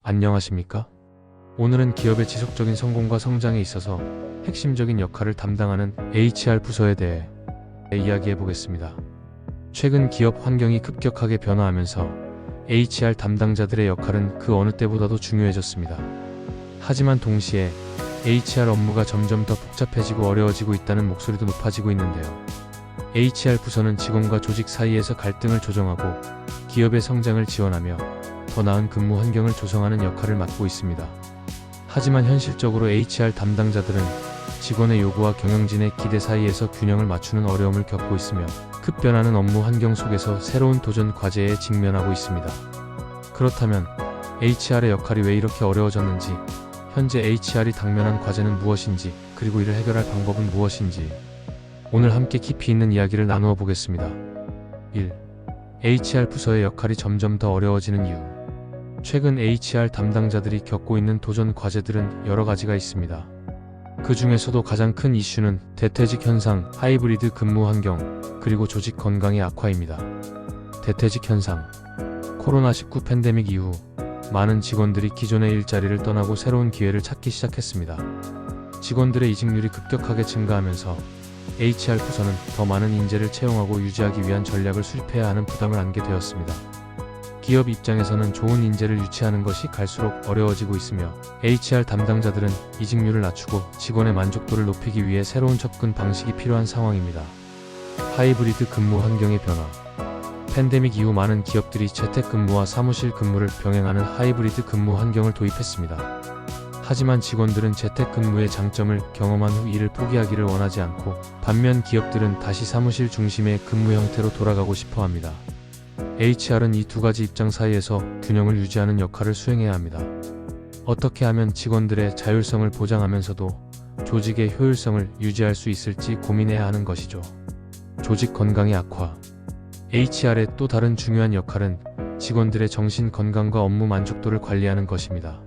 안녕하십니까? 오늘은 기업의 지속적인 성공과 성장에 있어서 핵심적인 역할을 담당하는 HR 부서에 대해 이야기해 보겠습니다. 최근 기업 환경이 급격하게 변화하면서 HR 담당자들의 역할은 그 어느 때보다도 중요해졌습니다. 하지만 동시에 HR 업무가 점점 더 복잡해지고 어려워지고 있다는 목소리도 높아지고 있는데요. HR 부서는 직원과 조직 사이에서 갈등을 조정하고 기업의 성장을 지원하며 더 나은 근무 환경을 조성하는 역할을 맡고 있습니다. 하지만 현실적으로 HR 담당자들은 직원의 요구와 경영진의 기대 사이에서 균형을 맞추는 어려움을 겪고 있으며 급변하는 업무 환경 속에서 새로운 도전 과제에 직면하고 있습니다. 그렇다면 HR의 역할이 왜 이렇게 어려워졌는지, 현재 HR이 당면한 과제는 무엇인지, 그리고 이를 해결할 방법은 무엇인지 오늘 함께 깊이 있는 이야기를 나누어 보겠습니다. 1. HR 부서의 역할이 점점 더 어려워지는 이유. 최근 HR 담당자들이 겪고 있는 도전 과제들은 여러 가지가 있습니다. 그 중에서도 가장 큰 이슈는 대퇴직 현상, 하이브리드 근무 환경, 그리고 조직 건강의 악화입니다. 대퇴직 현상. 코로나19 팬데믹 이후 많은 직원들이 기존의 일자리를 떠나고 새로운 기회를 찾기 시작했습니다. 직원들의 이직률이 급격하게 증가하면서 HR 부서는 더 많은 인재를 채용하고 유지하기 위한 전략을 수립해야 하는 부담을 안게 되었습니다. 기업 입장에서는 좋은 인재를 유치하는 것이 갈수록 어려워지고 있으며 HR 담당자들은 이직률을 낮추고 직원의 만족도를 높이기 위해 새로운 접근 방식이 필요한 상황입니다. 하이브리드 근무 환경의 변화. 팬데믹 이후 많은 기업들이 재택근무와 사무실 근무를 병행하는 하이브리드 근무 환경을 도입했습니다. 하지만 직원들은 재택근무의 장점을 경험한 후 이를 포기하기를 원하지 않고, 반면 기업들은 다시 사무실 중심의 근무 형태로 돌아가고 싶어 합니다. HR은 이 두 가지 입장 사이에서 균형을 유지하는 역할을 수행해야 합니다. 어떻게 하면 직원들의 자율성을 보장하면서도 조직의 효율성을 유지할 수 있을지 고민해야 하는 것이죠. 조직 건강의 악화. HR의 또 다른 중요한 역할은 직원들의 정신 건강과 업무 만족도를 관리하는 것입니다.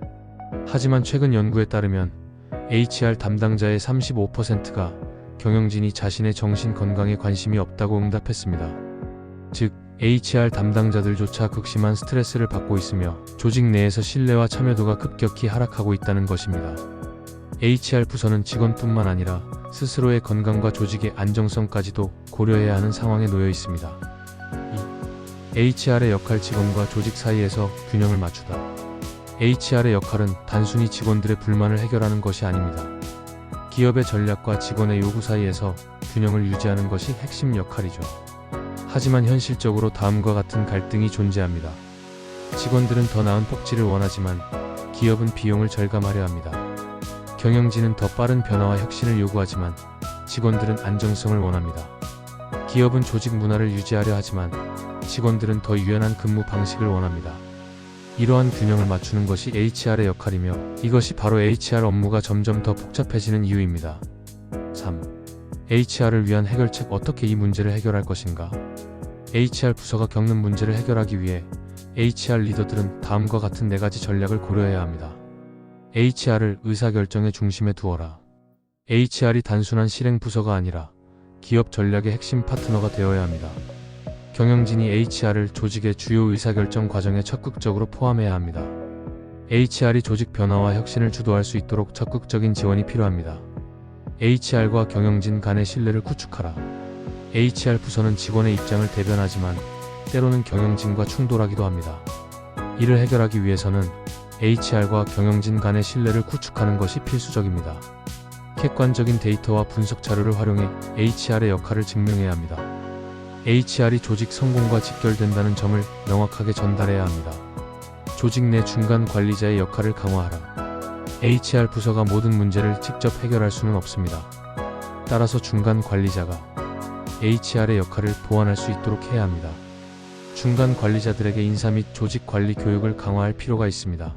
하지만 최근 연구에 따르면 HR 담당자의 35%가 경영진이 자신의 정신 건강에 관심이 없다고 응답했습니다. 즉, HR 담당자들조차 극심한 스트레스를 받고 있으며 조직 내에서 신뢰와 참여도가 급격히 하락하고 있다는 것입니다. HR 부서는 직원뿐만 아니라 스스로의 건강과 조직의 안정성까지도 고려해야 하는 상황에 놓여 있습니다. 2. HR의 역할. 직원과 조직 사이에서 균형을 맞추다. HR의 역할은 단순히 직원들의 불만을 해결하는 것이 아닙니다. 기업의 전략과 직원의 요구 사이에서 균형을 유지하는 것이 핵심 역할이죠. 하지만 현실적으로 다음과 같은 갈등이 존재합니다. 직원들은 더 나은 복지를 원하지만 기업은 비용을 절감하려 합니다. 경영진은 더 빠른 변화와 혁신을 요구하지만 직원들은 안정성을 원합니다. 기업은 조직 문화를 유지하려 하지만 직원들은 더 유연한 근무 방식을 원합니다. 이러한 균형을 맞추는 것이 HR의 역할이며, 이것이 바로 HR 업무가 점점 더 복잡해지는 이유입니다. 3. HR을 위한 해결책. 어떻게 이 문제를 해결할 것인가? HR 부서가 겪는 문제를 해결하기 위해 HR 리더들은 다음과 같은 4가지 전략을 고려해야 합니다. HR을 의사결정의 중심에 두어라. HR이 단순한 실행 부서가 아니라 기업 전략의 핵심 파트너가 되어야 합니다. 경영진이 HR을 조직의 주요 의사결정 과정에 적극적으로 포함해야 합니다. HR이 조직 변화와 혁신을 주도할 수 있도록 적극적인 지원이 필요합니다. HR과 경영진 간의 신뢰를 구축하라. HR 부서는 직원의 입장을 대변하지만 때로는 경영진과 충돌하기도 합니다. 이를 해결하기 위해서는 HR과 경영진 간의 신뢰를 구축하는 것이 필수적입니다. 객관적인 데이터와 분석 자료를 활용해 HR의 역할을 증명해야 합니다. HR이 조직 성공과 직결된다는 점을 명확하게 전달해야 합니다. 조직 내 중간 관리자의 역할을 강화하라. HR 부서가 모든 문제를 직접 해결할 수는 없습니다. 따라서 중간 관리자가 HR의 역할을 보완할 수 있도록 해야 합니다. 중간 관리자들에게 인사 및 조직 관리 교육을 강화할 필요가 있습니다.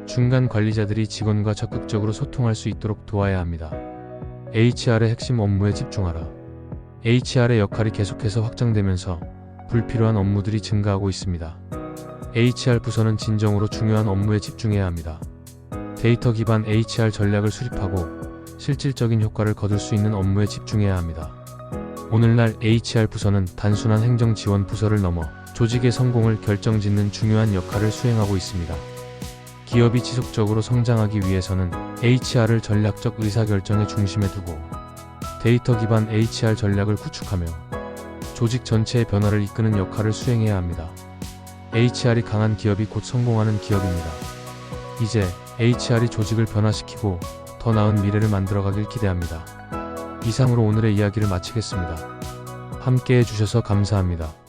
중간 관리자들이 직원과 적극적으로 소통할 수 있도록 도와야 합니다. HR의 핵심 업무에 집중하라. HR의 역할이 계속해서 확장되면서 불필요한 업무들이 증가하고 있습니다. HR 부서는 진정으로 중요한 업무에 집중해야 합니다. 데이터 기반 HR 전략을 수립하고 실질적인 효과를 거둘 수 있는 업무에 집중해야 합니다. 오늘날 HR 부서는 단순한 행정 지원 부서를 넘어 조직의 성공을 결정짓는 중요한 역할을 수행하고 있습니다. 기업이 지속적으로 성장하기 위해서는 HR을 전략적 의사결정의 중심에 두고 데이터 기반 HR 전략을 구축하며 조직 전체의 변화를 이끄는 역할을 수행해야 합니다. HR이 강한 기업이 곧 성공하는 기업입니다. 이제 HR이 조직을 변화시키고 더 나은 미래를 만들어가길 기대합니다. 이상으로 오늘의 이야기를 마치겠습니다. 함께 해주셔서 감사합니다.